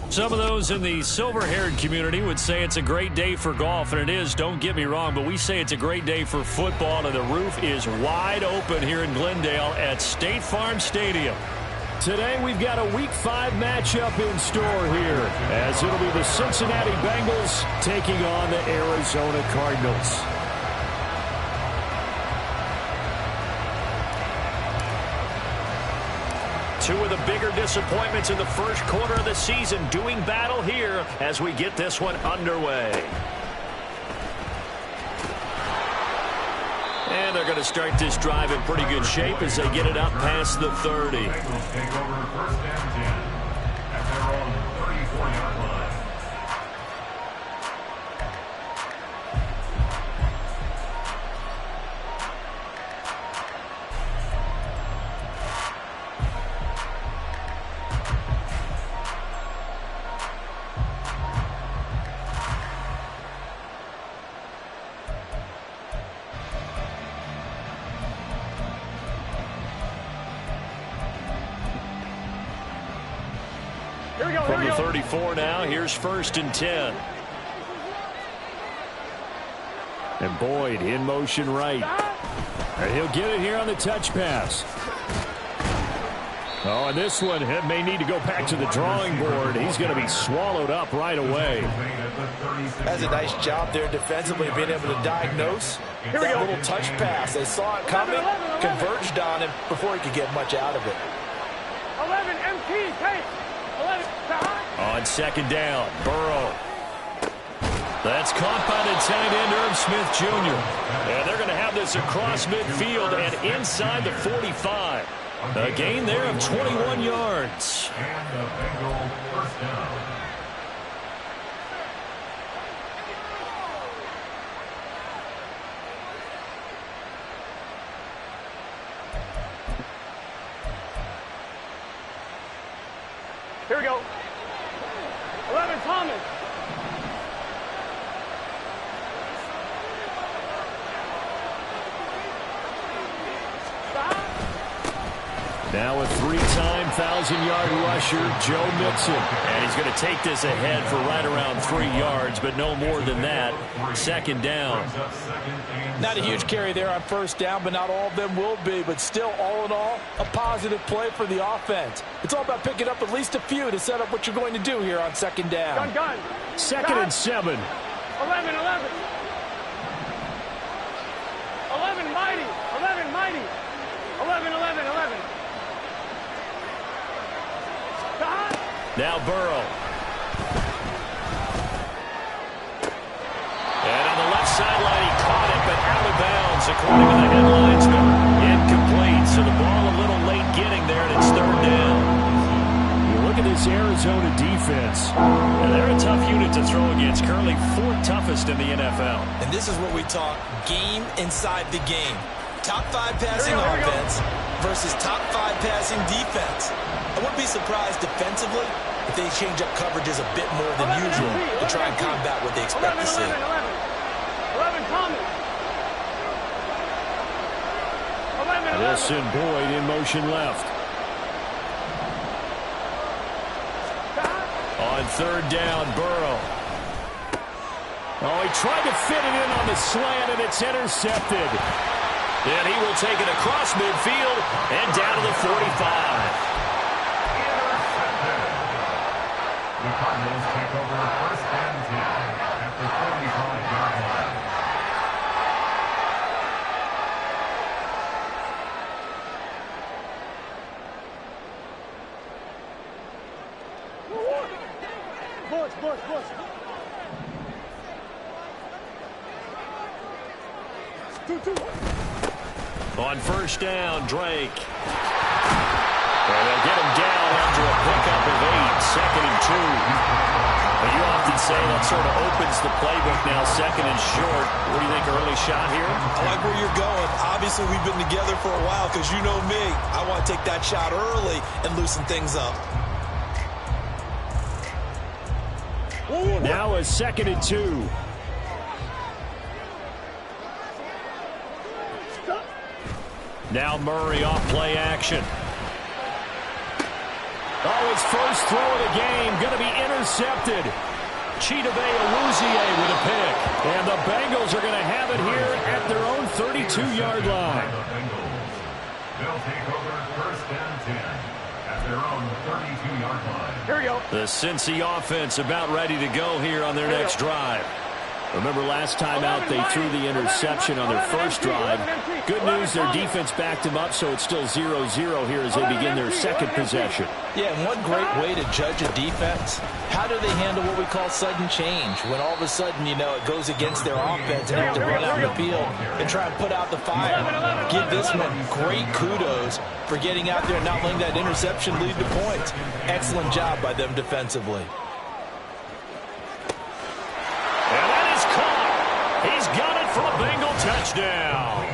Some of those in the silver-haired community would say it's a great day for golf, and it is, don't get me wrong, but we say it's a great day for football, and the roof is wide open here in Glendale at State Farm Stadium. Today we've got a Week 5 matchup in store here, as it'll be the Cincinnati Bengals taking on the Arizona Cardinals. Two of the bigger disappointments in the first quarter of the season doing battle here as we get this one underway. And they're going to start this drive in pretty good shape as they get it up past the 30. Take over first and 10 at their own 34-yard line. From the 34 now, here's first and 10. And Boyd in motion right. And he'll get it here on the touch pass. Oh, and this one may need to go back to the drawing board. He's going to be swallowed up right away. That's a nice job there defensively, being able to diagnose that little touch pass. They saw it coming, converged on him before he could get much out of it. 11 MT, take. 11, on second down, Burrow. That's caught by the tight end, Irv Smith Jr. And they're going to have this across midfield and inside the 45. A gain there of 21 yards. And the Bengals first down. Here we go. 11, Thomas. Now a three-time 1,000-yard rusher, Joe Mixon. And he's going to take this ahead for right around 3 yards, but no more than that. Second down. Not a huge carry there on first down, but not all of them will be. But still, all in all, a positive play for the offense. It's all about picking up at least a few to set up what you're going to do here on second down. Gun. Second and 7. 11. 11, mighty. 11, mighty. 11. Now Burrow. And on the left sideline, he caught it, but out of bounds, according to the headlinesman. Incomplete, so the ball a little late getting there, and it's third down. You look at this Arizona defense. And they're a tough unit to throw against, currently 4th toughest in the NFL. And this is what we talk game inside the game. Top 5 passing offense versus top 5 passing defense. I wouldn't be surprised defensively if they change up coverages a bit more than usual to try and combat what they expect to see. 11, Thomas. 11. Wilson Boyd in motion left. On third down, Burrow. Oh, he tried to fit it in on the slant, and it's intercepted. And he will take it across midfield and down to the 45. The Cardinals take over first and 10 at the 45-yard line. Bush. On first down, Drake. And they'll get him down after a pickup of 8, second and 2. But you often say that sort of opens the playbook now, second and short. What do you think, early shot here? I like where you're going. Obviously, we've been together for a while because you know me. I want to take that shot early and loosen things up. Now a second and 2. Now Murray off play action. Oh, his first throw of the game going to be intercepted. Chidobe Awuzie with a pick. And the Bengals are going to have it here at their own 32-yard line. They'll take over first and 10 at their own 32-yard line. Here we go. The Cincy offense about ready to go here on their next drive. Remember last time out they threw the interception on their first drive. Good news, their defense backed them up, so it's still 0-0 here as they begin their second possession. Yeah, and one great way to judge a defense, how do they handle what we call sudden change? When all of a sudden, you know, it goes against their offense and have to run out the field and try and put out the fire. Give this one great kudos for getting out there and not letting that interception lead to points. Excellent job by them defensively. He's got it for a Bengal touchdown.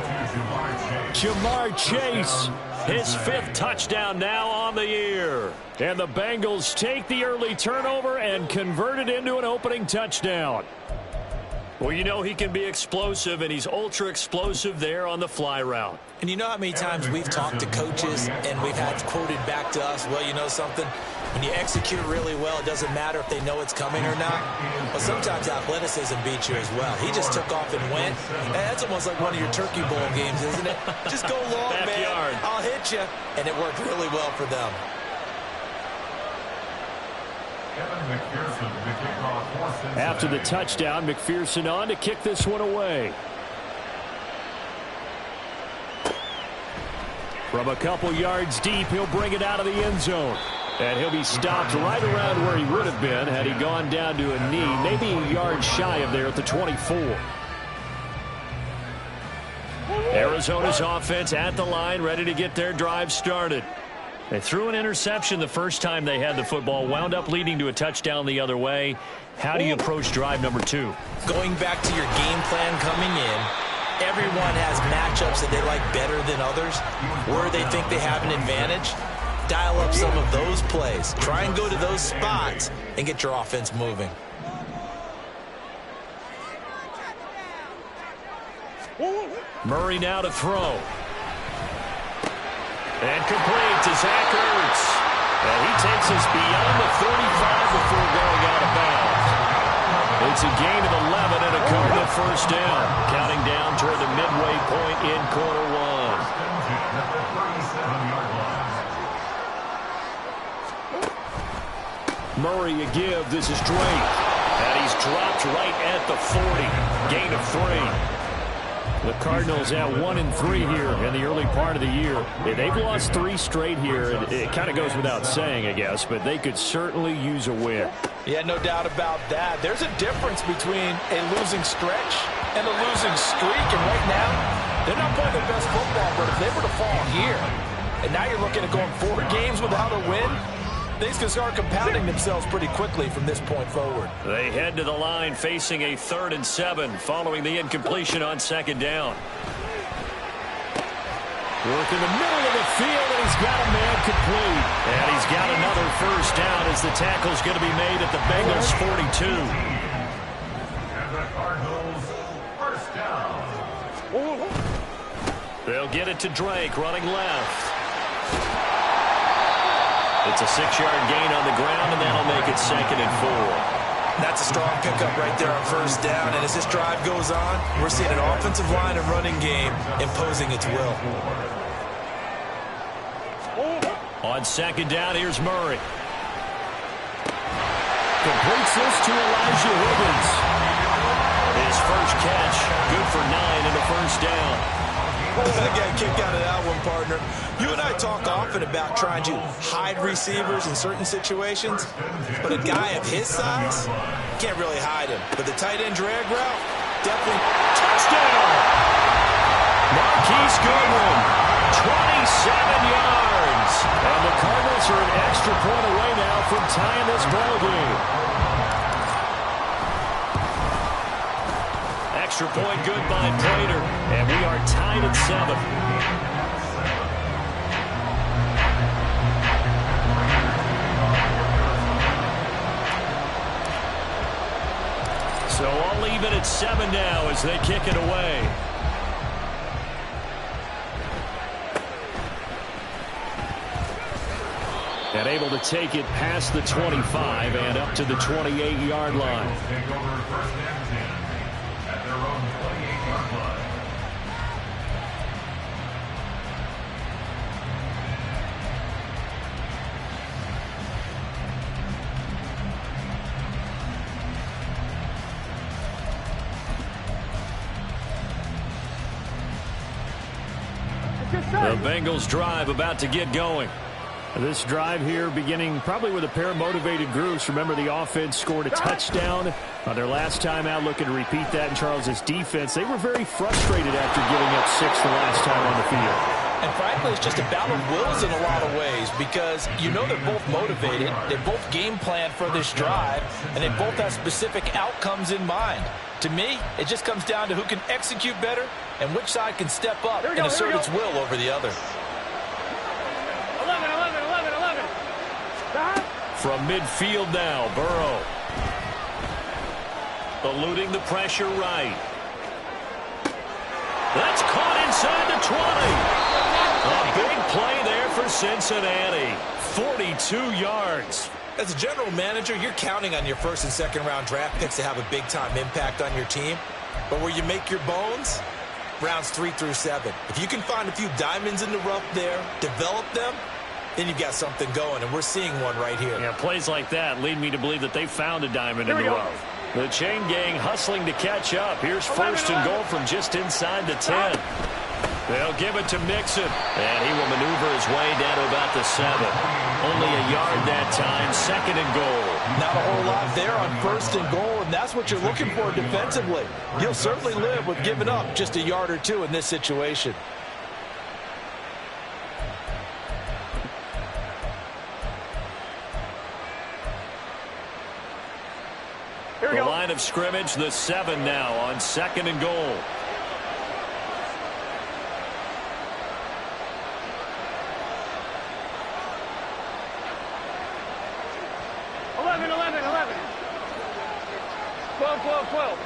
Jamar Chase, His 5th touchdown now on the year. and the Bengals take the early turnover and convert it into an opening touchdown. Well, you know he can be explosive, and he's ultra explosive there on the fly route. And you know how many times we've talked to coaches and we've had quoted back to us, well, you know something? When you execute really well, it doesn't matter if they know it's coming or not. But sometimes athleticism beats you as well. He just took off and went. And that's almost like one of your Turkey Bowl games, isn't it? Just go long, Backyard. man. I'll hit you. And it worked really well for them. After the touchdown, McPherson on to kick this one away. From a couple yards deep, he'll bring it out of the end zone. And he'll be stopped right around where he would have been had he gone down to a knee, maybe a yard shy of there at the 24. Arizona's offense at the line, ready to get their drive started. They threw an interception the first time they had the football, wound up leading to a touchdown the other way. How do you approach drive number 2? Going back to your game plan coming in, everyone has matchups that they like better than others, where they think they have an advantage. Dial up some of those plays. Try and go to those spots and get your offense moving. Murray now to throw. And complete to Zach Ertz. And he takes us beyond the 35 before going out of bounds. It's a gain of 11 and a Cardinal first down. Counting down toward the midway point in quarter 1. Murray a give. This is Drake. And he's dropped right at the 40. Gain of 3. The Cardinals at 1-3 here in the early part of the year. They've lost 3 straight here. It kind of goes without saying, I guess, but they could certainly use a win. Yeah, no doubt about that. There's a difference between a losing stretch and a losing streak. And right now, they're not playing their best football, but if they were to fall here, and now you're looking at going 4 games without a win, things can start compounding themselves pretty quickly from this point forward. They head to the line facing a 3rd and 7 following the incompletion on 2nd down. Work in the middle of the field, and he's got a man complete. And he's got another first down as the tackle's going to be made at the Bengals 42. And the Cardinals first down. They'll get it to Drake running left. It's a 6-yard gain on the ground, and that'll make it 2nd and 4. That's a strong pickup right there on first down. And as this drive goes on, we're seeing an offensive line and running game imposing its will. On 2nd down, here's Murray. Completes this to Elijah Higgins. His first catch, good for 9 and a first down. I got a kick out of that one, partner. You and I talk often about trying to hide receivers in certain situations, but a guy of his size can't really hide him. But the tight end drag route, definitely. Touchdown! Marquise Goodwin, 27 yards. And the Cardinals are an extra point away now from tying this ball game. Extra point good by Prater, and we are tied at 7. So all even at 7 now as they kick it away. And able to take it past the 25 and up to the 28-yard line. Take over first and 10 at their own 28-yard line. The Bengals drive about to get going. This drive here beginning probably with a pair of motivated groups. Remember, the offense scored a touchdown on their last time out. Looking to repeat that in Charles's defense. They were very frustrated after giving up 6 the last time on the field. And frankly, it's just a battle of wills in a lot of ways because you know they're both motivated. They both game plan for this drive, and they both have specific outcomes in mind. To me, it just comes down to who can execute better and which side can step up and assert its will over the other. 11, 11, 11, 11. From midfield now, Burrow. Eluding the pressure right. That's caught inside the 20. A big play there for Cincinnati. 42 yards. As a general manager, you're counting on your first and second round draft picks to have a big-time impact on your team. But where you make your bones, rounds 3 through 7. If you can find a few diamonds in the rough there, develop them, then you've got something going, and we're seeing one right here. Yeah, plays like that lead me to believe that they found a diamond in the rough. The chain gang hustling to catch up. Here's first and goal from just inside the 10. They'll give it to Mixon, and he will maneuver his way down to about the 7. Only a yard that time, second and goal. Not a whole lot there on first and goal, and that's what you're looking for defensively. You'll certainly live with giving up just a yard or two in this situation. The line of scrimmage, the 7 now on second and goal. 11, 11, 11. 12, 12, 12.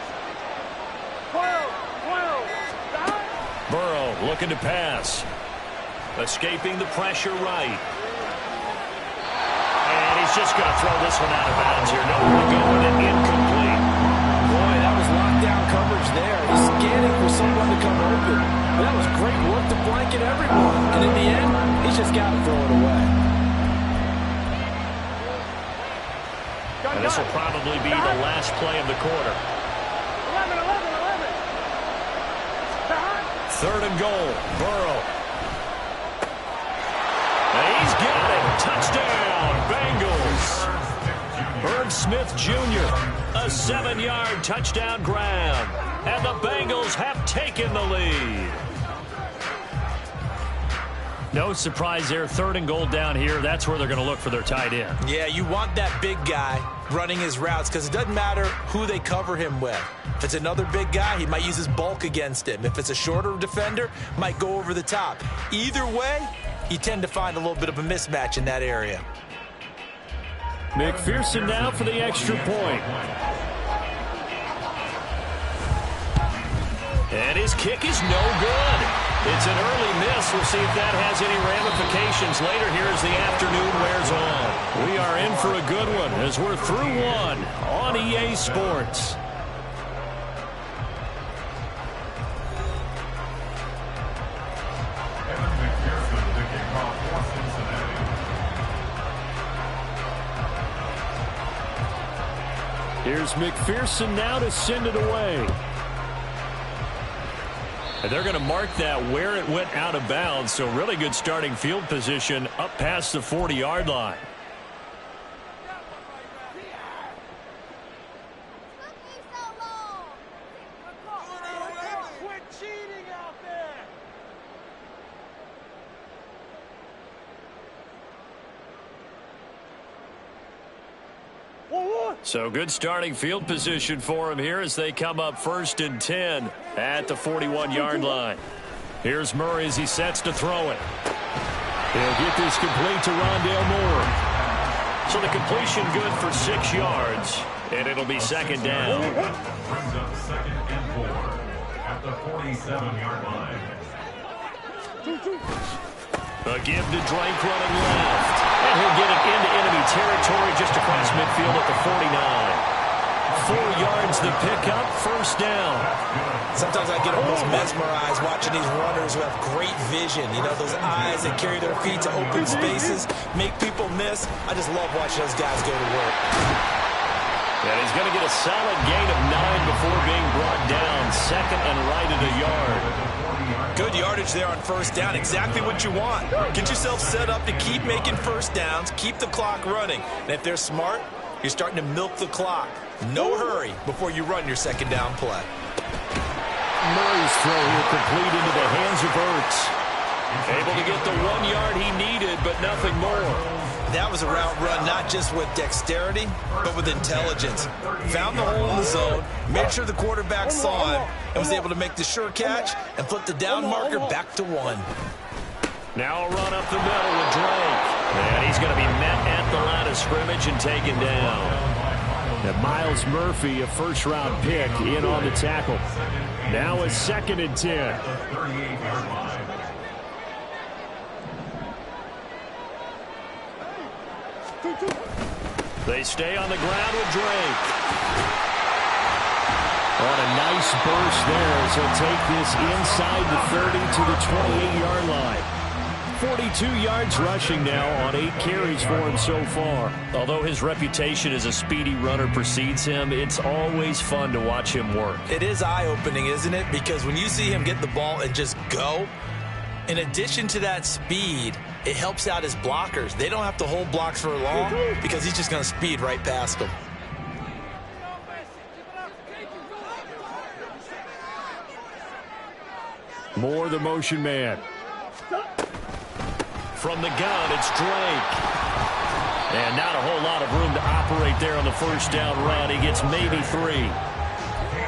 12, 12. Burrow looking to pass. Escaping the pressure right. And he's just going to throw this one out of bounds here. Nowhere to go with it. Incomplete. Boy, that was lockdown coverage there. He's scanning for someone to come open. But that was great work to blanket everyone. And in the end, he's just got to throw it away. And this will probably be the last play of the quarter. 11, 11, 11. Third and goal. Burrow. And he's got it. Touchdown, Bengals. Irv Smith Jr. A 7-yard touchdown grab. And the Bengals have taken the lead. No surprise there. Third and goal down here. That's where they're going to look for their tight end. Yeah, you want that big guy running his routes because it doesn't matter who they cover him with. If it's another big guy, he might use his bulk against him. If it's a shorter defender, might go over the top. Either way, you tend to find a little bit of a mismatch in that area. McPherson now for the extra point. And his kick is no good. It's an early miss. We'll see if that has any ramifications later here as the afternoon wears on. We are in for a good one as we're through one on EA Sports. Here's McPherson now to send it away. And they're going to mark that where it went out of bounds, so really good starting field position up past the 40-yard line. Quit cheating out there. So good starting field position for him here as they come up first and 10 at the 41-yard line. Here's Murray as he sets to throw it. He'll get this complete to Rondale Moore. So the completion good for 6 yards, and it'll be second down. Brings up second and 4 at the 47-yard line. A give to Drake running left. And he'll get it into enemy territory just across midfield at the 49. 4 yards the pickup, first down. Sometimes I get almost mesmerized watching these runners who have great vision. You know, those eyes that carry their feet to open spaces, make people miss. I just love watching those guys go to work. And he's going to get a solid gain of 9 before being brought down. Second and right at a yard. Good yardage there on first down. Exactly what you want. Get yourself set up to keep making first downs, keep the clock running. And if they're smart, you're starting to milk the clock. No hurry before you run your second down play. Murray's throw here complete into the hands of Ertz. Able to get the 1 yard he needed, but nothing more. That was a route run not just with dexterity, but with intelligence. Found the hole in the zone, made sure the quarterback saw him, and was able to make the sure catch and flip the down marker back to 1. Now a run up the middle with Drake. And he's going to be met at the line of scrimmage and taken down. And Miles Murphy, a first-round pick, in on the tackle. Now a 2nd and 10. They stay on the ground with Drake. On a nice burst there as he'll take this inside the 30 to the 28-yard line. 42 yards rushing now on 8 carries for him so far. Although his reputation as a speedy runner precedes him, it's always fun to watch him work. It is eye-opening, isn't it? Because when you see him get the ball and just go, in addition to that speed, it helps out his blockers. They don't have to hold blocks for long because he's just going to speed right past them. Moore, the motion man. From the gun, it's Drake. And not a whole lot of room to operate there on the first down run. He gets maybe 3.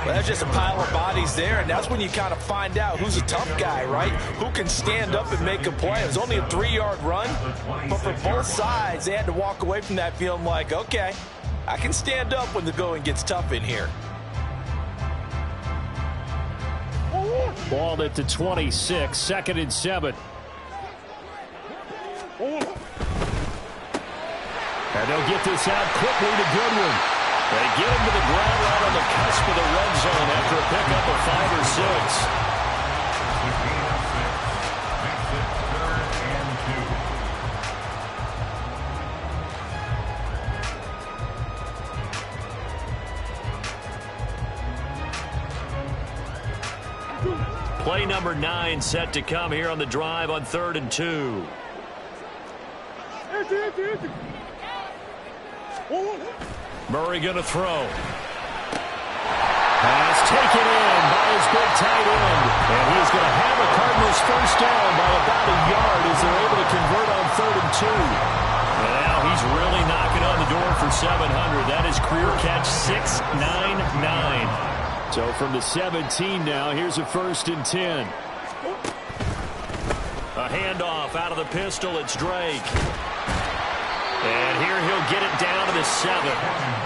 Well, that's just a pile of bodies there, and that's when you kind of find out who's a tough guy, right? Who can stand up and make a play. It was only a 3-yard run, but for both sides, they had to walk away from that feeling like, okay, I can stand up when the going gets tough in here. Ball at the 26, 2nd and 7. And they'll get this out quickly to Goodwin. They get him to the ground right on the cusp of the red zone after a pickup of 5 or 6. Play number 9 set to come here on the drive on 3rd and 2. Murray going to throw. Pass taken in by his big tight end. And he's going to have a Cardinals first down by about a yard as they're able to convert on 3rd and 2. And now he's really knocking on the door for 700. That is career catch 699. So from the 17 now, here's a 1st and 10. A handoff out of the pistol. It's Drake. And here he'll get it down to the 7.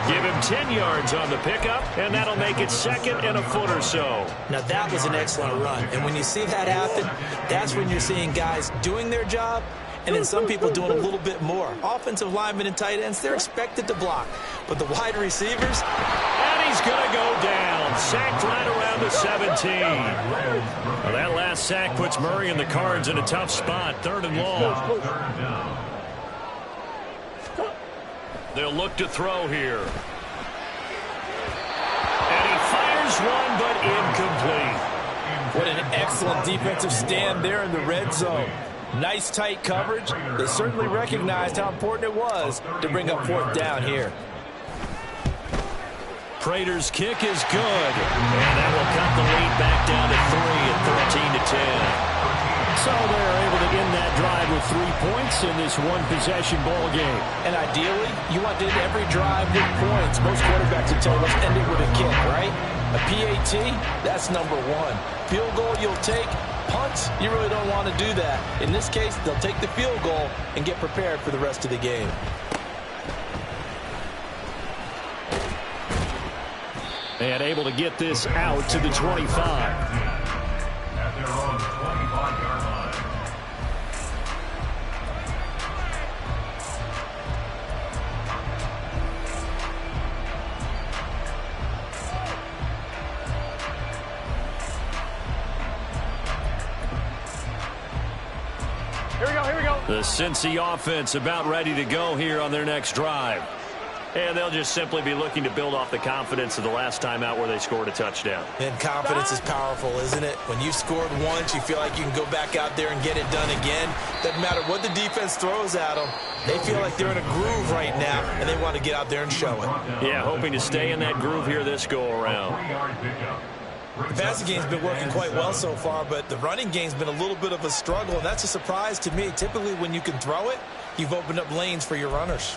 Give him 10 yards on the pickup, and that'll make it 2nd and a foot or so. Now, that was an excellent run. And when you see that happen, that's when you're seeing guys doing their job and then some people doing a little bit more. Offensive linemen and tight ends, they're expected to block. But the wide receivers... And he's going to go down. Sacked right around the 17. Well, that last sack puts Murray and the Cards in a tough spot. 3rd and long. They'll look to throw here. And he fires one, but incomplete. What an excellent defensive stand there in the red zone. Nice tight coverage. They certainly recognized how important it was to bring up 4th down here. Prater's kick is good. And that will cut the lead back down to 3 at 13-10. So they're able to end that drive with 3 points in this one-possession ball game. And ideally, you want to end every drive with points. Most quarterbacks will tell us end it with a kick, right? A PAT, that's number 1. Field goal you'll take. Punts, you really don't want to do that. In this case, they'll take the field goal and get prepared for the rest of the game. And able to get this out to the 25. Here we go, here we go. The Cincy offense about ready to go here on their next drive. And they'll just simply be looking to build off the confidence of the last time out where they scored a touchdown. And confidence is powerful, isn't it? When you've scored once, you feel like you can go back out there and get it done again. Doesn't matter what the defense throws at them. They feel like they're in a groove right now, and they want to get out there and show it. Yeah, hoping to stay in that groove here this go-around. The passing game's been working quite well so far, but the running game's been a little bit of a struggle, and that's a surprise to me. Typically, when you can throw it, you've opened up lanes for your runners.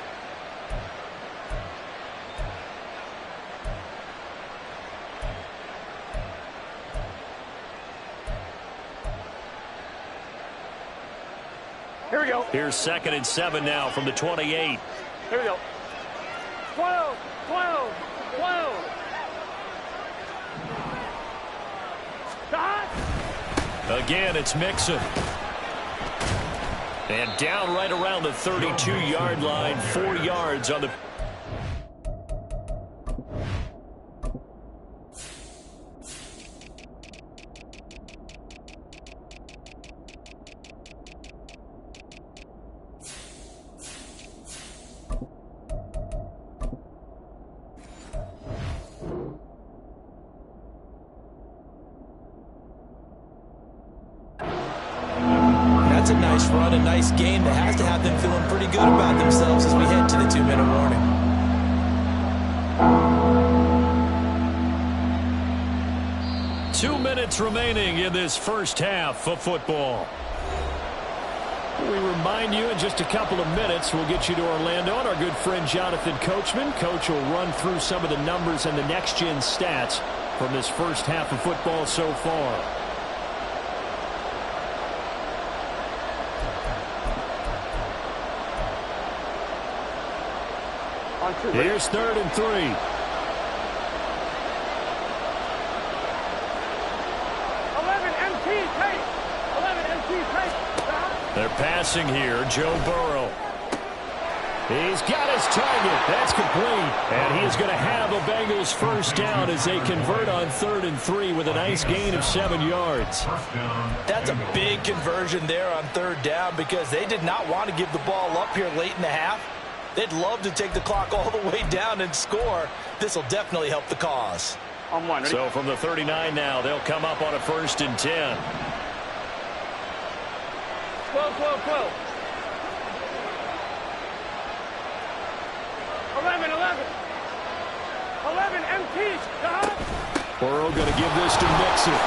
Here we go. Here's 2nd and 7 now from the 28. Here we go. 12, 12, 12. Shot. Again, it's Mixon. And down right around the 32-yard line, 4 yards on the... That's a nice run, a nice game that has to have them feeling pretty good about themselves as we head to the 2-minute warning. Two minutes remaining in this first half of football. We remind you in just a couple of minutes we'll get you to Orlando and our good friend Jonathan Coachman. Coach will run through some of the numbers and the next-gen stats from this first half of football so far. Here's 3rd and 3. 11 MT tape. 11 MT tape. They're passing here. Joe Burrow. He's got his target. That's complete. And he is going to have a Bengals first down as they convert on 3rd and 3 with a nice gain of 7 yards. That's a big conversion there on 3rd down because they did not want to give the ball up here late in the half. They'd love to take the clock all the way down and score. This will definitely help the cause. On one. Ready? So from the 39 now, they'll come up on a 1st and 10. 12, 12, 12. 11, 11. 11 MT. Burrow going to give this to Mixon.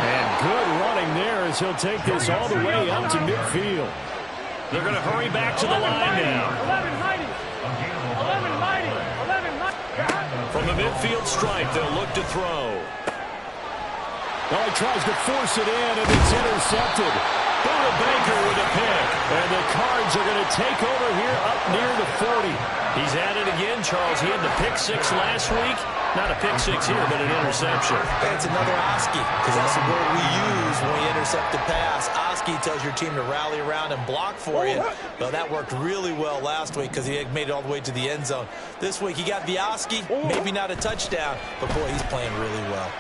And good running there as he'll take this all the way up to midfield. They're going to hurry back to the line now. 11 mighty. 11 mighty. 11 mighty. From the midfield stripe, they'll look to throw. Well, he tries to force it in, and it's intercepted. Buda Baker with a pick. And the Cards are going to take over here up near the 40. He's at it again, Charles. He had the pick 6 last week. Not a pick 6 here, but an interception. That's another Oski, because that's the word we use when we intercept the pass. Oski tells your team to rally around and block for you. Well, that worked really well last week because he had made it all the way to the end zone. This week, he got the Oski, maybe not a touchdown, but boy, he's playing really well.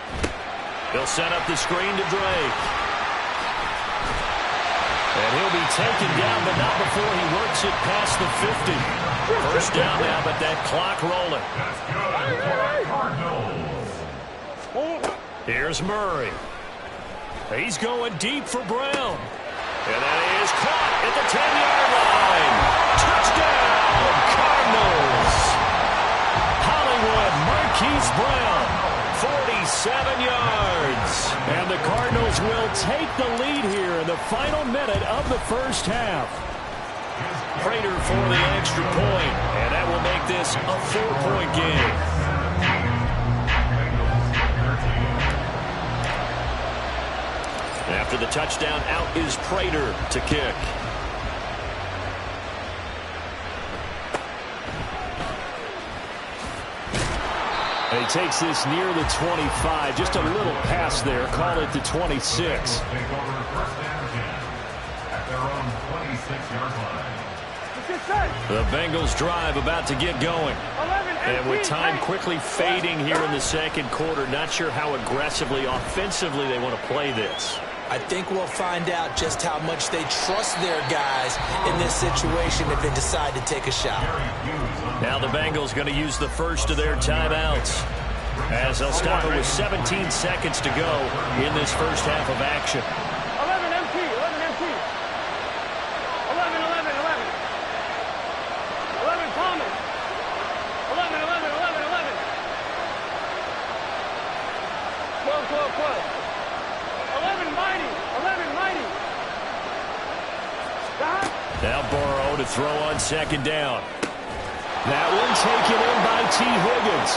They'll set up the screen to Drake. And he'll be taken down, but not before he works it past the 50. First down now, but that clock rolling. Here's Murray. He's going deep for Brown. And that is caught at the 10-yard line. Touchdown, Cardinals. Hollywood Marquise Brown, 47 yards. And the Cardinals will take the lead here in the final minute of the first half. Prater for the extra point, and that will make this a 4-point game. After the touchdown, out is Prater to kick. And he takes this near the 25. Just a little pass there. Call it the 26. The Bengals drive about to get going. And with time quickly fading here in the second quarter, not sure how aggressively, offensively they want to play this. I think we'll find out just how much they trust their guys in this situation if they decide to take a shot. Now the Bengals going to use the first of their timeouts, as they'll start it with 17 seconds to go in this first half of action. 11 MT, 11 MT. 11, 11, 11. 11 Thomas. 11, 11, 11, 11. 12, 12, 12. 11 Mighty, 11 Mighty. Stop. Now Burrow to throw on second down. That one taken in by T. Higgins.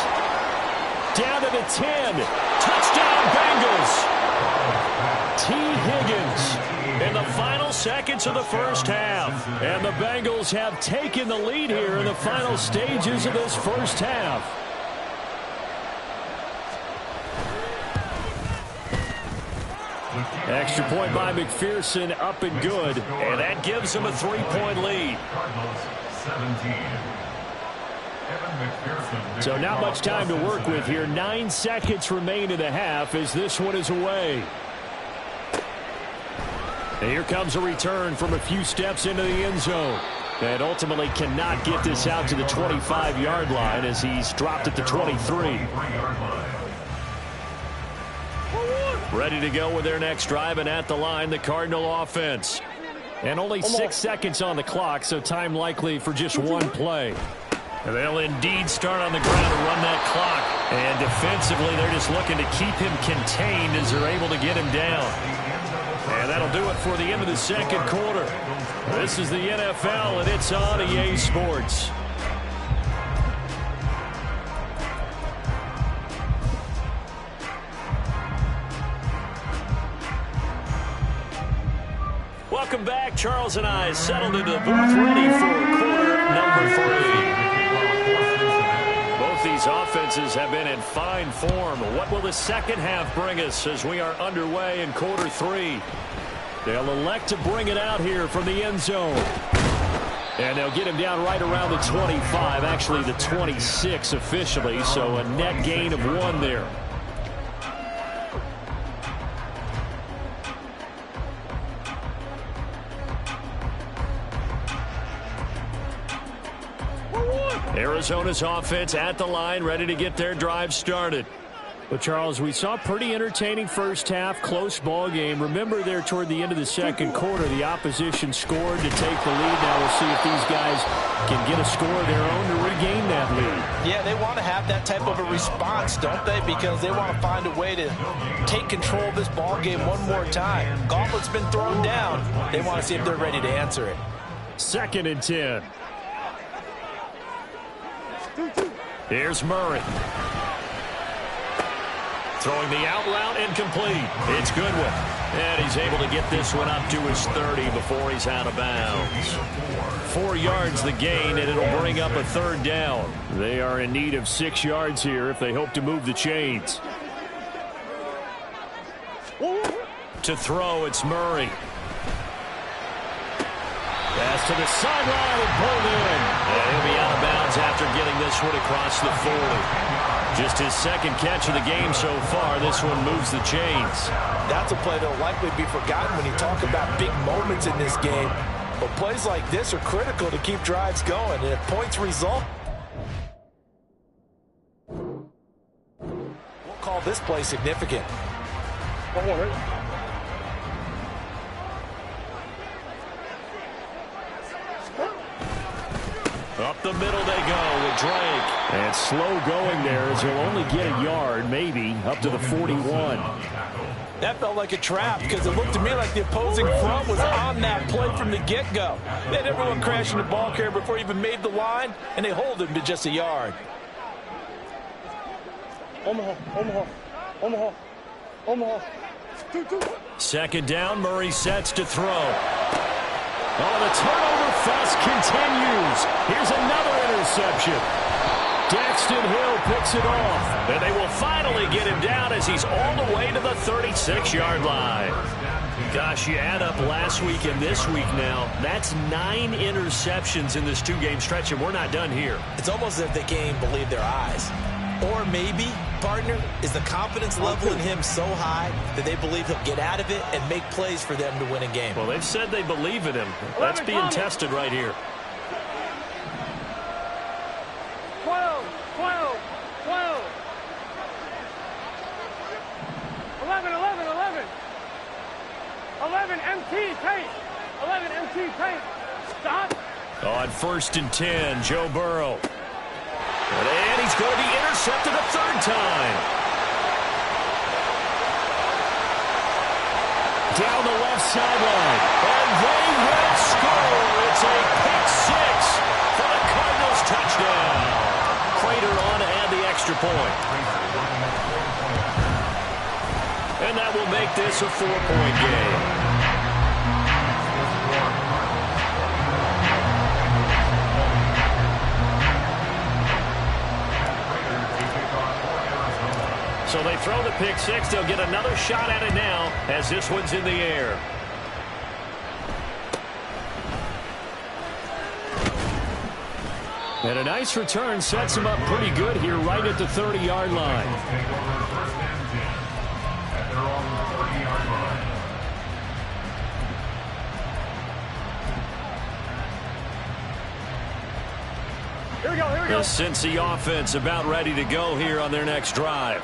Down to the 10. Touchdown, Bengals. T. Higgins in the final seconds of the first half. And the Bengals have taken the lead here in the final stages of this first half. Extra point by McPherson, up and good. And that gives them a 3-point lead. Cardinals 17. So not much time to work with here. 9 seconds remain in the half as this one is away. And here comes a return from a few steps into the end zone. And ultimately cannot get this out to the 25-yard line as he's dropped at the 23. Ready to go with their next drive, and at the line, the Cardinal offense. And only 6 seconds on the clock, so time likely for just one play. And they'll indeed start on the ground to run that clock. And defensively, they're just looking to keep him contained as they're able to get him down. And that'll do it for the end of the second quarter. This is the NFL, and it's on EA Sports. Welcome back. Charles and I settled into the booth ready for quarter number 3. Both these offenses have been in fine form. What will the second half bring us as we are underway in quarter 3? They'll elect to bring it out here from the end zone. And they'll get him down right around the 25, actually the 26 officially, so a net gain of 1 there. Arizona's offense at the line, ready to get their drive started. But, Charles, we saw a pretty entertaining first half, close ball game. Remember there toward the end of the second quarter, the opposition scored to take the lead. Now we'll see if these guys can get a score of their own to regain that lead. Yeah, they want to have that type of a response, don't they? Because they want to find a way to take control of this ball game one more time. Gauntlet's been thrown down. They want to see if they're ready to answer it. 2nd and 10. Here's Murray. Throwing the out route incomplete. It's Goodwin. And he's able to get this one up to his 30 before he's out of bounds. 4 yards the gain, and it'll bring up a 3rd down. They are in need of 6 yards here if they hope to move the chains. To throw, it's Murray. Pass to the sideline and pulled in. And he'll be out of bounds after getting this one across the 40. Just his 2nd catch of the game so far. This one moves the chains. That's a play that will likely be forgotten when you talk about big moments in this game. But plays like this are critical to keep drives going. And if points result, we'll call this play significant. Up the middle they go with Drake. And slow going there as he'll only get a yard, maybe, up to the 41. That felt like a trap because it looked to me like the opposing front was on that play from the get-go. They had everyone crashing the ball carrier before he even made the line, and they hold him to just a yard. Omaha, Omaha, Omaha, Omaha. 2nd down, Murray sets to throw. Oh, the turnover fest continues. Here's another interception. Daxton Hill picks it off. And they will finally get him down as he's all the way to the 36-yard line. Gosh, you add up last week and this week now. That's 9 interceptions in this 2-game stretch, and we're not done here. It's almost as if they can't even believe their eyes. Or maybe, partner, is the confidence level in him so high that they believe he'll get out of it and make plays for them to win a game. Well, they've said they believe in him. That's being tested right here. 12, 12, 12. 11, 11, 11. 11, MT, paint. 11, MT, paint. Stop. On 1st and 10, Joe Burrow. And he's going to be intercepted a third time. Down the left sideline. And they will score. It's a pick six for the Cardinals touchdown. Prater on to add the extra point. And that will make this a 4-point game. So they throw the pick six. They'll get another shot at it now as this one's in the air. And a nice return sets him up pretty good here right at the 30-yard line. Here we go, here we go. The Cincy offense about ready to go here on their next drive.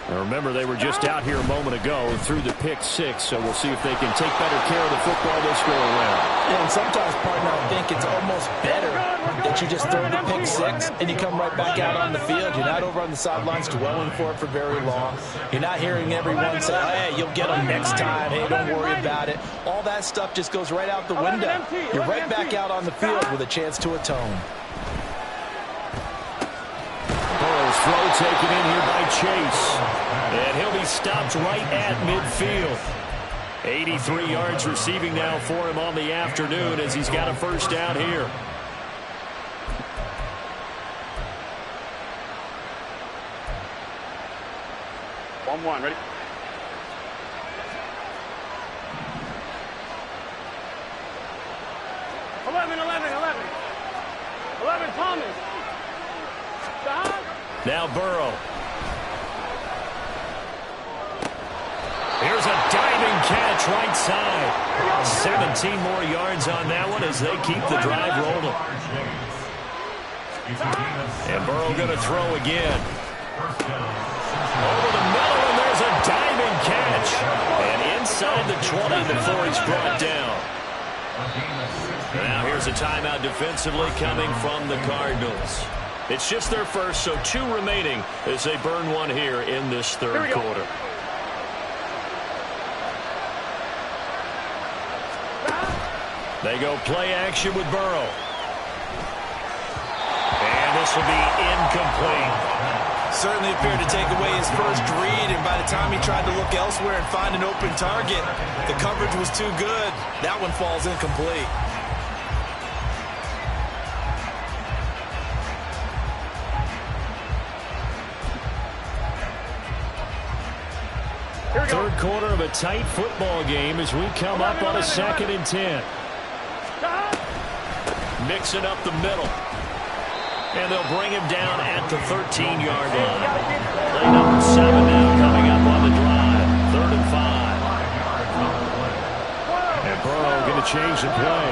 Now remember, they were just out here a moment ago through the pick six, so we'll see if they can take better care of the football this go around. Yeah, and sometimes, partner, I think it's almost better that you just throw the pick six and you come right back out on the field. You're not over on the sidelines dwelling for it for very long. You're not hearing everyone say, hey, you'll get them next time. Hey, don't worry about it. All that stuff just goes right out the window. You're right back out on the field with a chance to atone. Burrow's throw taken in here by Chase. And he'll be stopped right at midfield. 83 yards receiving now for him on the afternoon as he's got a first down here. One, ready? Thomas. Now Burrow. Here's a diving catch right side. 17 more yards on that one as they keep the drive rolling. And Burrow going to throw again. Over the middle, and there's a diving catch. And inside the 20 before he's brought down. Now here's a timeout defensively coming from the Cardinals. It's just their first, so 2 remaining as they burn one here in this third quarter. They go play action with Burrow. And this will be incomplete. Certainly appeared to take away his first read, and by the time he tried to look elsewhere and find an open target, the coverage was too good. That one falls incomplete. Third quarter of a tight football game as we come up on a 2nd and 10. Mixing up the middle. And they'll bring him down at the 13-yard line. Play number 7 now coming up on the drive. 3rd and 5. And Burrow going to change the play.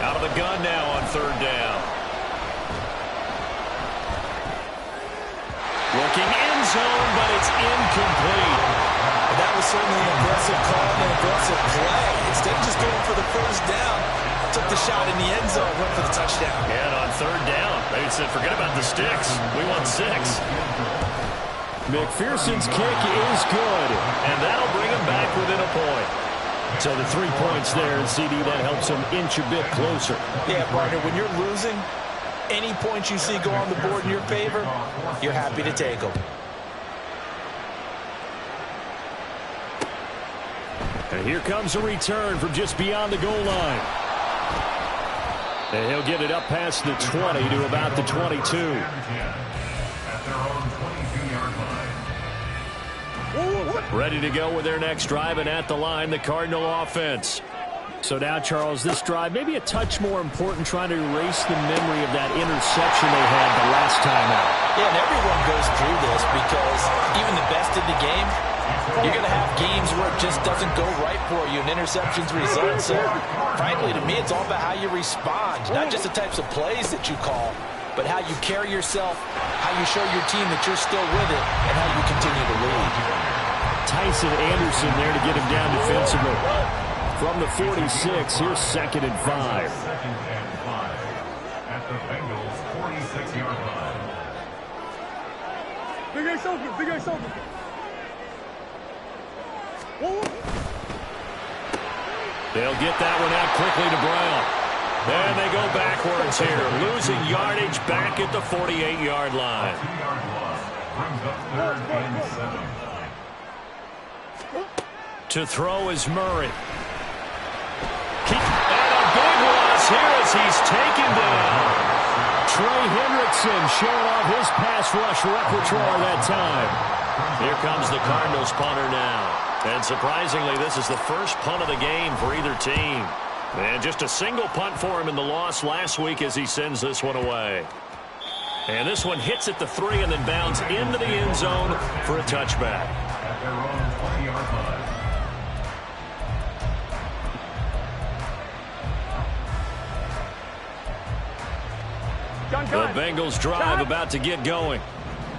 Out of the gun now on 3rd down. Looking end zone, but it's incomplete. That was certainly an aggressive call and an aggressive play. Instead of just going for the first down, took the shot in the end zone, went for the touchdown. And on 3rd down, they said, forget about the sticks. We want 6. McPherson's kick is good, and that'll bring him back within a point. So the 3 points there, and CD, that helps him inch a bit closer. Yeah, partner, when you're losing, any points you see go on the board in your favor, you're happy to take them. And here comes a return from just beyond the goal line. And he'll get it up past the 20 to about the 22. Ready to go with their next drive, and at the line, the Cardinal offense. So now, Charles, this drive maybe a touch more important, trying to erase the memory of that interception they had the last time out. Yeah, and everyone goes through this because even the best in the game, you're going to have games where it just doesn't go right for you and interceptions result. So, frankly, to me, it's all about how you respond, not just the types of plays that you call, but how you carry yourself, how you show your team that you're still with it, and how you continue to lead. Tyson Anderson there to get him down defensively. From the 46, here's 2nd and 5. 2nd and 5 at the Bengals' 46-yard line. Big Ace open, Big Ace open. They'll get that one out quickly to Brown. And they go backwards here, losing yardage back at the 48-yard line. 2-yard loss brings up 3rd and 7. To throw is Murray. And a big loss here as he's taken down. Trey Hendrickson showing off his pass rush repertoire that time. Here comes the Cardinals punter now. And surprisingly, this is the first punt of the game for either team. And just a single punt for him in the loss last week as he sends this one away. And this one hits at the 3 and then bounds into the end zone for a touchback. At their own 20-yard line. The Bengals drive about to get going.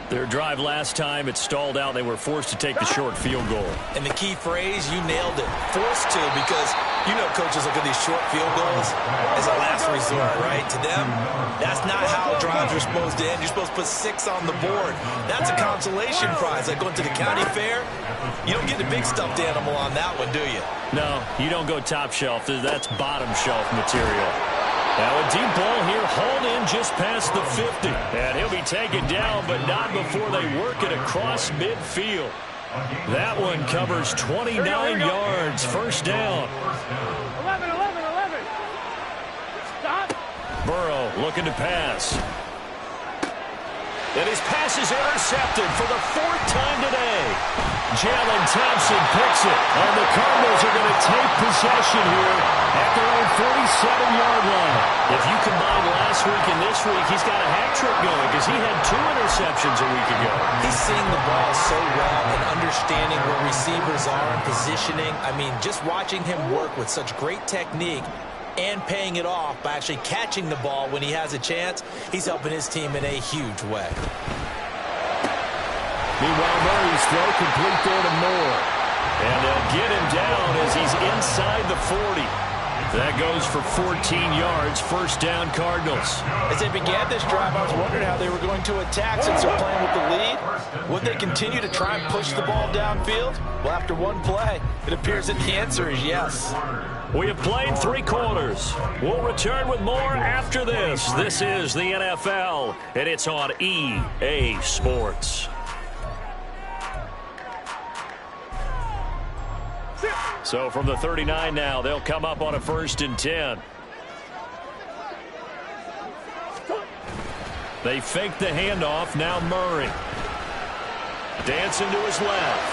Their drive last time, it stalled out. They were forced to take the short field goal. And the key phrase, you nailed it. Forced to, because you know coaches look at these short field goals as a last resort, right? To them, that's not how drives are supposed to end. You're supposed to put 6 on the board. That's a consolation prize. Like going to the county fair, you don't get the big stuffed animal on that one, do you? No, you don't go top shelf. That's bottom shelf material. Now a deep ball here, hauled in just past the 50. And he'll be taken down, but not before they work it across midfield. That one covers 29 yards, first down. 11. Stop. Burrow looking to pass. And his pass is intercepted for the 4th time today. Jalen Thompson picks it. And the Cardinals are going to take possession here at their own 47-yard line. If you combine last week and this week, he's got a hat trick going because he had 2 interceptions a week ago. He's seeing the ball so well and understanding where receivers are and positioning. I mean, just watching him work with such great technique and paying it off by actually catching the ball when he has a chance, he's helping his team in a huge way. Meanwhile, Murray's throw complete there to Moore. And they'll get him down as he's inside the 40. That goes for 14 yards, first down Cardinals. As they began this drive, I was wondering how they were going to attack since they're playing with the lead. Would they continue to try and push the ball downfield? Well, after one play, it appears that the answer is yes. We have played 3 quarters. We'll return with more after this. This is the NFL, and it's on EA Sports. So from the 39 now, they'll come up on a 1st and 10. They fake the handoff. Now Murray. Dancing to his left.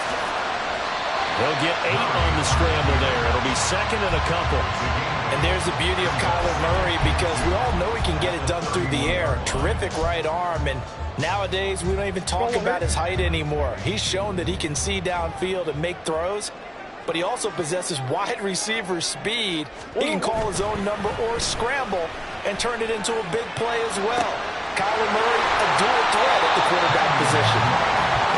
He'll get 8 on the scramble there. It'll be 2nd and a couple. And there's the beauty of Kyler Murray because we all know he can get it done through the air. Terrific right arm. And nowadays, we don't even talk about his height anymore. He's shown that he can see downfield and make throws. But he also possesses wide receiver speed. He can call his own number or scramble and turn it into a big play as well. Kyler Murray, a dual threat at the quarterback position.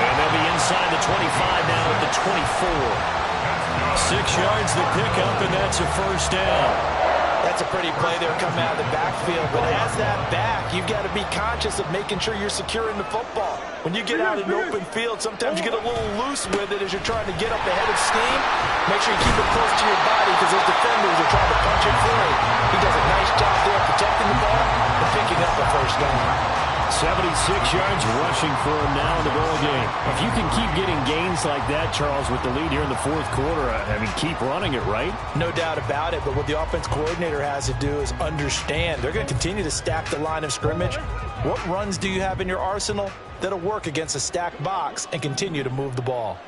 And they'll be inside the 25 now at the 24. 6 yards the pickup, and that's a first down. That's a pretty play there coming out of the backfield. But as that back, you've got to be conscious of making sure you're securing the football. When you get out in an open field, sometimes you get a little loose with it as you're trying to get up ahead of steam. Make sure you keep it close to your body because those defenders are trying to punch it free. He does a nice job there protecting the ball and picking up a first down. 76 yards rushing for him now in the ball game. If you can keep getting gains like that, Charles, with the lead here in the 4th quarter, I mean, keep running it, right? No doubt about it, but what the offense coordinator has to do is understand. They're going to continue to stack the line of scrimmage. What runs do you have in your arsenal that'll work against a stacked box and continue to move the ball?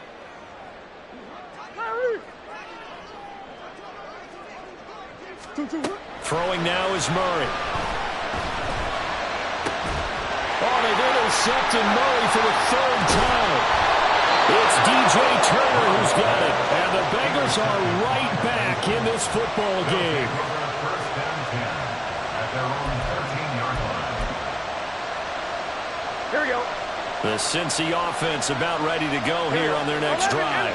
Throwing now is Murray. Oh, they've intercepted Murray for the third time. It's DJ Turner who's got it. And the Bengals are right back in this football game. First and 10 at their own 13-yard line. Here we go. The Cincy offense about ready to go here on their next drive.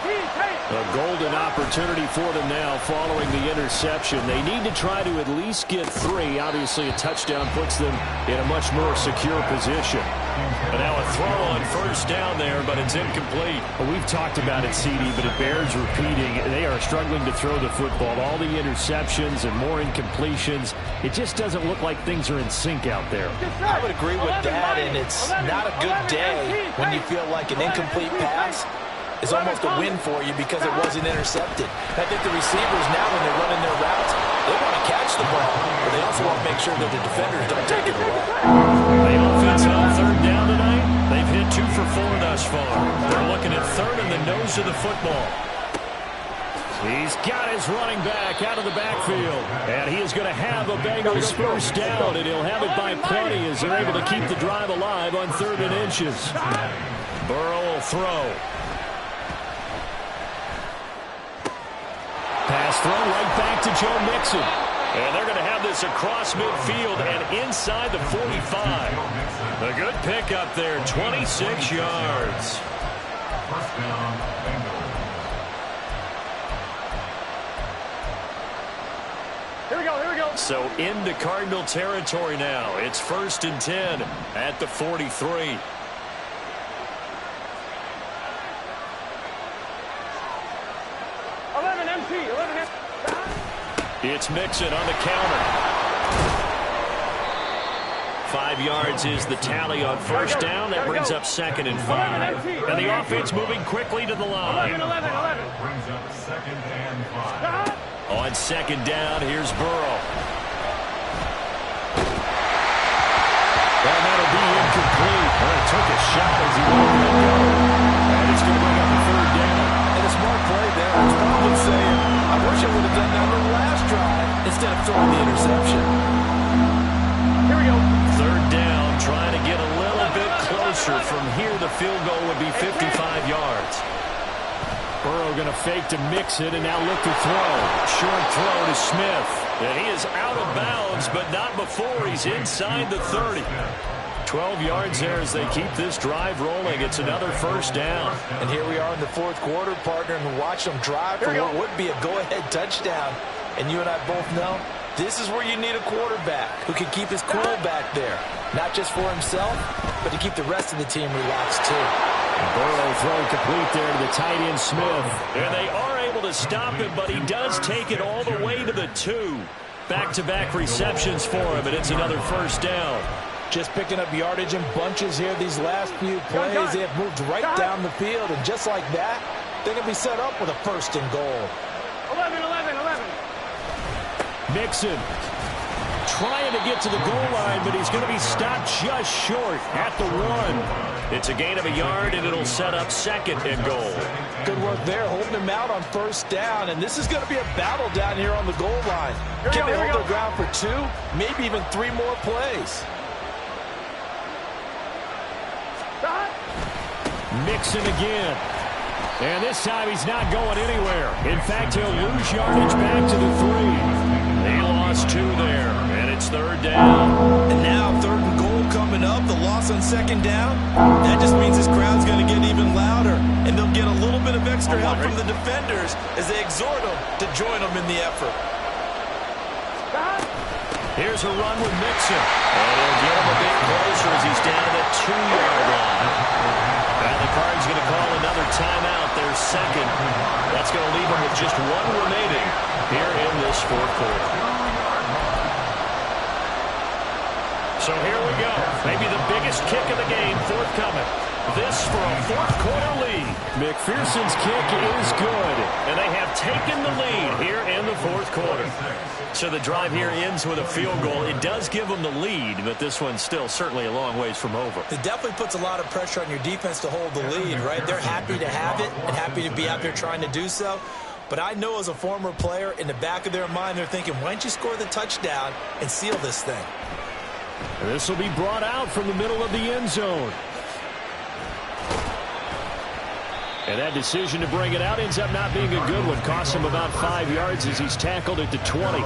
A golden opportunity for them now following the interception. They need to try to at least get 3. Obviously, a touchdown puts them in a much more secure position. And now a throw on first down there, but it's incomplete. Well, we've talked about it, CD, but it bears repeating. They are struggling to throw the football. All the interceptions and more incompletions. It just doesn't look like things are in sync out there. I would agree with that, and it's not a good day when you feel like an incomplete pass is almost a win for you because it wasn't intercepted. I think the receivers now, when they're running their routes, they want to catch the ball, but they also want to make sure that the defenders don't take it away. The offense on third down tonight, they've hit 2 for 4 thus far. They're looking at third in the nose of the football. He's got his running back out of the backfield, and he is going to have a Bengals first down, and he'll have it by plenty as they're able to keep the drive alive on 3rd and inches. Burrow will throw. Pass throw right back to Joe Mixon. And they're going to have this across midfield and inside the 45. A good pickup there, 26 yards. First down, Bengals. Here we go, here we go. So into Cardinal territory now. It's 1st and 10 at the 43. It's Mixon on the counter. 5 yards is the tally on first down. That brings up 2nd and 5. And the offense moving quickly to the line. 11. Brings up 2nd and 5. On 2nd down, here's Burrow. And that'll be incomplete. Well, it took a shot as he let it go. And it's going to bring up a 3rd down. And a smart play there. It's probably saying, I wish I would have done that on the last drive instead of throwing the interception. Here we go. 3rd down, trying to get a little bit closer. From here, the field goal would be 55 yards. Burrow going to fake to Mixon and now look to throw. Short throw to Smith. And he is out of bounds, but not before he's inside the 30. 12 yards there as they keep this drive rolling. It's another first down. And here we are in the 4th quarter, partner, and watch them drive for what would be a go-ahead touchdown. And you and I both know this is where you need a quarterback who can keep his cool back there. Not just for himself, but to keep the rest of the team relaxed too. Burrow throwing complete there to the tight end Smith. And they are able to stop him, but he does take it all the way to the 2. Back-to-back receptions for him, and it's another first down. Just picking up yardage in bunches here these last few plays. They have moved right down the field, and just like that, they're going to be set up with a 1st and goal. 11. Mixon trying to get to the goal line, but he's going to be stopped just short at the 1. It's a gain of a yard, and it'll set up 2nd and goal. Good work there, holding him out on first down, and this is going to be a battle down here on the goal line. Can they hold their ground for 2, maybe even 3 more plays? Mixon again. And this time he's not going anywhere. In fact, he'll lose yardage back to the 3. They lost 2 there, and it's 3rd down. And now 3rd and goal coming up. The loss on 2nd down. That just means this crowd's going to get even louder. And they'll get a little bit of extra help from the defenders as they exhort them to join them in the effort. Here's a run with Mixon. And he'll get him a bit closer as he's down to the 2-yard line. And the Cards going to call another timeout, their 2nd. That's going to leave them with just 1 remaining here in this 4th quarter. So here we go. Maybe the biggest kick of the game forthcoming. This for a 4th quarter lead. McPherson's kick is good, and they have taken the lead here in the 4th quarter. So the drive here ends with a field goal. It does give them the lead, but this one's still certainly a long ways from over. It definitely puts a lot of pressure on your defense to hold the lead, right? They're happy to have it and happy to be out there trying to do so. But I know as a former player, in the back of their mind, they're thinking, why don't you score the touchdown and seal this thing? This will be brought out from the middle of the end zone. And that decision to bring it out ends up not being a good one. Costs him about 5 yards as he's tackled at the 20.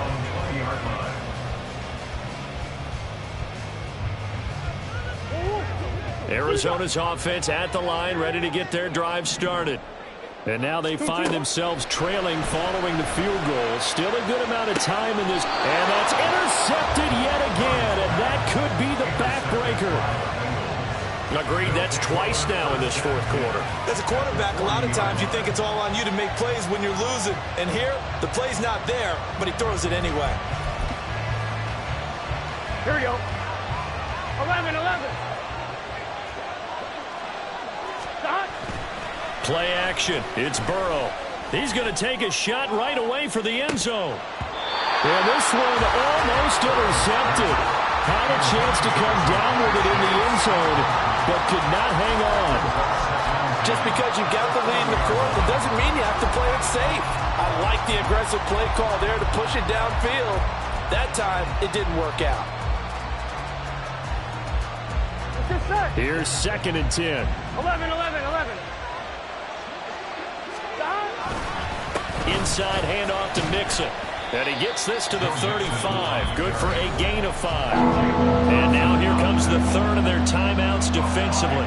Arizona's offense at the line, ready to get their drive started. And now they find themselves trailing following the field goal. Still a good amount of time in this. And that's intercepted yet again. And that could be the backbreaker. Agreed, that's twice now in this fourth quarter. As a quarterback, a lot of times you think it's all on you to make plays when you're losing. And here, the play's not there, but he throws it anyway. Here we go. 11. Stop. Play action. It's Burrow. He's going to take a shot right away for the end zone. And this one almost intercepted. Had a chance to come down with it in the end zone, but could not hang on. Just because you got the lead in the fourth, it doesn't mean you have to play it safe. I like the aggressive play call there to push it downfield. That time, it didn't work out. Here's 2nd and 10. 11. Inside handoff to Mixon. And he gets this to the 35. Good for a gain of 5. And now here comes the third of their timeouts defensively.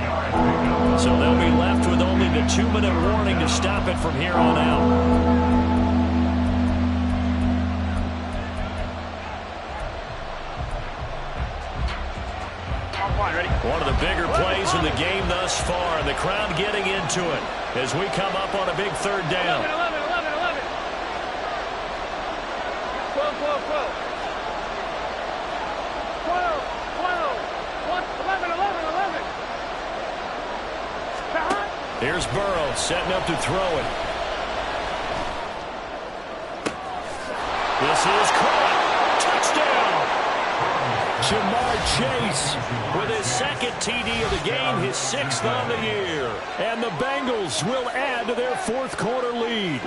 So they'll be left with only the 2-minute warning to stop it from here on out. One of the bigger plays in the game thus far, and the crowd getting into it as we come up on a big third down. 11. 12. 11. Here's Burrow setting up to throw it. This is caught. Touchdown. Jamar Chase With his second TD of the game, his 6th on the year. and the Bengals will add to their fourth quarter lead.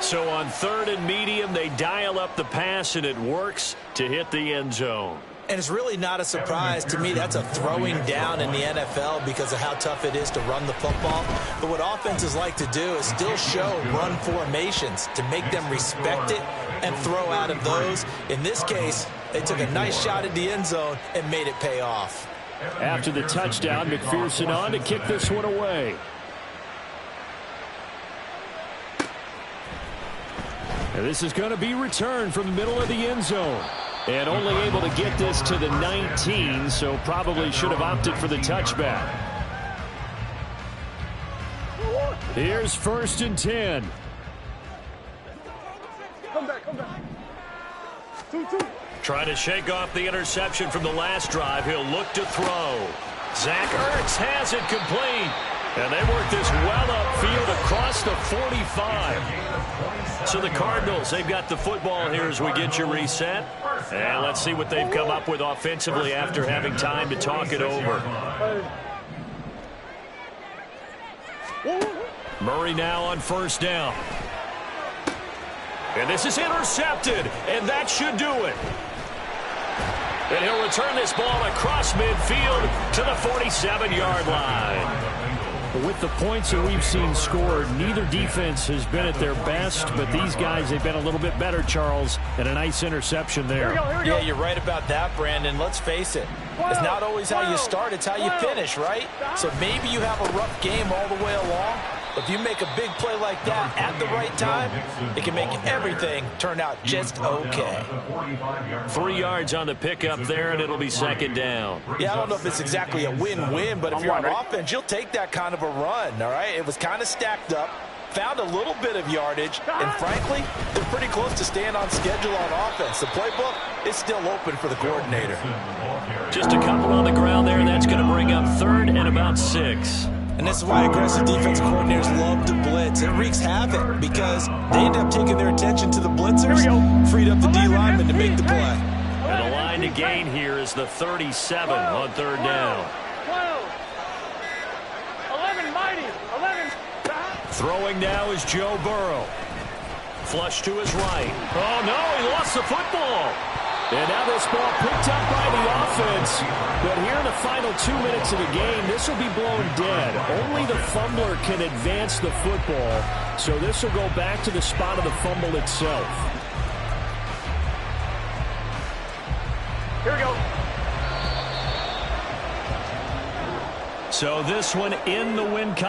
So on 3rd and medium, they dial up the pass, and it works to hit the end zone. And it's really not a surprise to me. That's a throwing down in the NFL because of how tough it is to run the football. But what offenses like to do is still show run formations to make them respect it and throw out of those. In this case, they took a nice shot at the end zone and made it pay off. After the touchdown, McPherson on to kick this one away. And this is going to be returned from the middle of the end zone. And only able to get this to the 19, so probably should have opted for the touchback. Here's 1st and 10. Come back. 2. Trying to shake off the interception from the last drive. He'll look to throw. Zach Ertz has it complete. And they work this well upfield across the 45. So the Cardinals, they've got the football here as we get you reset. And let's see what they've come up with offensively after having time to talk it over. Murray now on 1st down. And this is intercepted, and that should do it. And he'll return this ball across midfield to the 47-yard line. With the points that we've seen scored, neither defense has been at their best, but these guys, they've been a little bit better, Charles, and a nice interception there. Here we go. Yeah, you're right about that, Brandon. Let's face it. It's not always how you start, it's how you finish, right? So maybe you have a rough game all the way along, but if you make a big play like that at the right time, it can make everything turn out just okay. 3 yards on the pickup there, and it'll be 2nd down. Yeah, I don't know if it's exactly a win-win, but if you're on offense, you'll take that kind of a run, all right? It was kind of stacked up, found a little bit of yardage, and frankly, they're pretty close to staying on schedule on offense. The playbook is still open for the coordinator. Just a couple on the ground there, and that's going to bring up 3rd and about 6. And this is why aggressive defensive coordinators love to blitz. It wreaks havoc because they end up taking their attention to the blitzers, freed up the D lineman to make the play. And the line to gain here is the 37 on 3rd down. 12. 11 mighty. 11. Throwing now is Joe Burrow. Flush to his right. Oh, no, he lost the football. And now this ball picked up by the offense. But here in the final 2 minutes of the game, this will be blown dead. Only the fumbler can advance the football. So this will go back to the spot of the fumble itself. Here we go. So this one in the win